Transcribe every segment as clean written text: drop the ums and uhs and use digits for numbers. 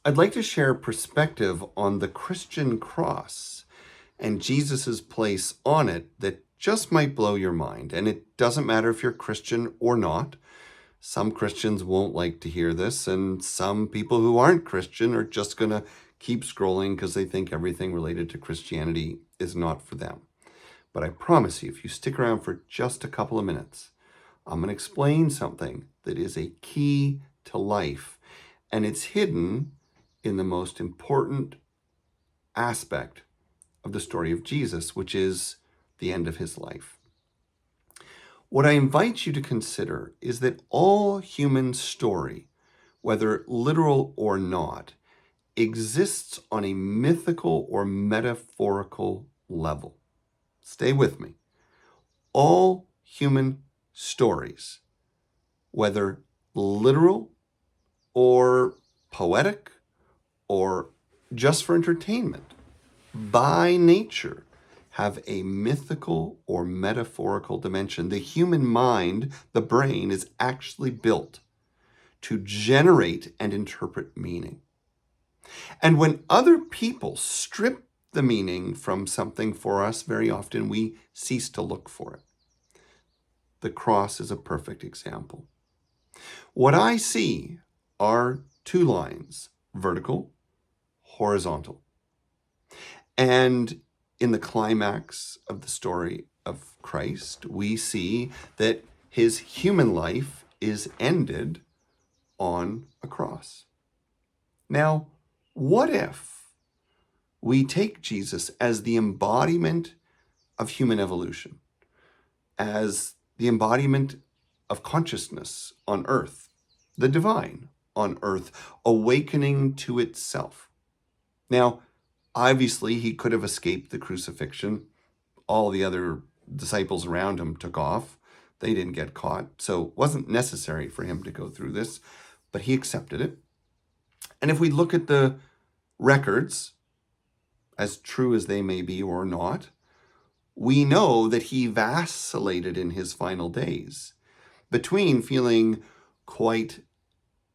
I'd like to share perspective on the Christian cross and Jesus's place on it that just might blow your mind. And it doesn't matter if you're Christian or not. Some Christians won't like to hear this, and some people who aren't Christian are just going to keep scrolling because they think everything related to Christianity is not for them. But I promise you, if you stick around for just a couple of minutes, I'm going to explain something that is a key to life, and it's hidden in the most important aspect of the story of Jesus, which is the end of his life. What I invite you to consider is that all human story, whether literal or not, exists on a mythical or metaphorical level. Stay with me. All human stories, whether literal or poetic or just for entertainment, by nature, have a mythical or metaphorical dimension. The human mind, the brain, is actually built to generate and interpret meaning. And when other people strip the meaning from something for us, very often we cease to look for it. The cross is a perfect example. What I see are two lines, vertical, horizontal. And in the climax of the story of Christ, we see that his human life is ended on a cross. Now, what if we take Jesus as the embodiment of human evolution, as the embodiment of consciousness on earth, the divine on earth, awakening to itself? Now, obviously, he could have escaped the crucifixion. All the other disciples around him took off. They didn't get caught, so it wasn't necessary for him to go through this, but he accepted it. And if we look at the records, as true as they may be or not, we know that he vacillated in his final days between feeling quite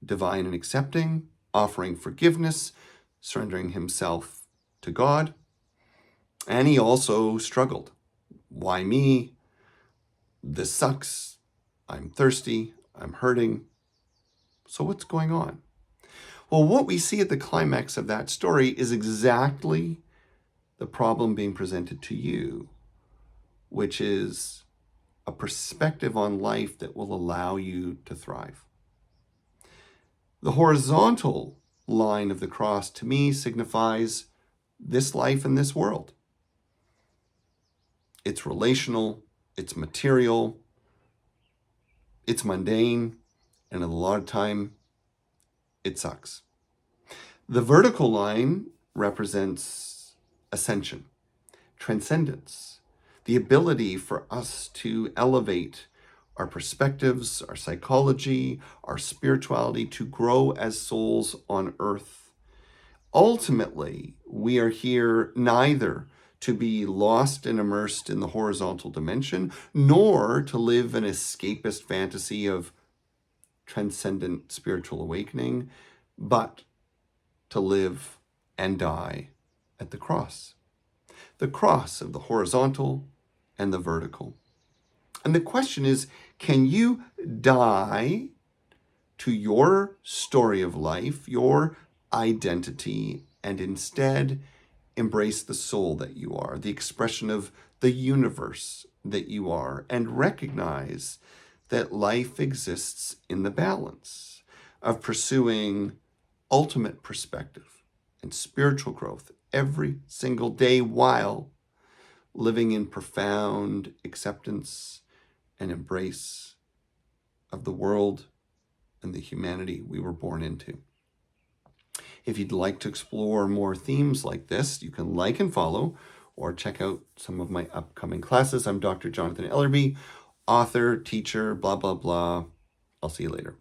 divine and accepting, offering forgiveness, surrendering himself to God, and he also struggled. Why me? This sucks. I'm thirsty. I'm hurting. So what's going on? Well, what we see at the climax of that story is exactly the problem being presented to you, which is a perspective on life that will allow you to thrive. The horizontal line of the cross, to me, signifies this life and this world. It's relational, it's material, it's mundane, and a lot of time, it sucks. The vertical line represents ascension, transcendence, the ability for us to elevate our perspectives, our psychology, our spirituality, to grow as souls on earth. Ultimately, we are here neither to be lost and immersed in the horizontal dimension, nor to live an escapist fantasy of transcendent spiritual awakening, but to live and die at the cross of the horizontal and the vertical. And the question is, can you die to your story of life, your identity, and instead embrace the soul that you are, the expression of the universe that you are, and recognize that life exists in the balance of pursuing ultimate perspective and spiritual growth every single day while living in profound acceptance and embrace of the world and the humanity we were born into. If you'd like to explore more themes like this, you can like and follow or check out some of my upcoming classes. I'm Dr. Jonathan Ellerby, author, teacher, blah, blah, blah. I'll see you later.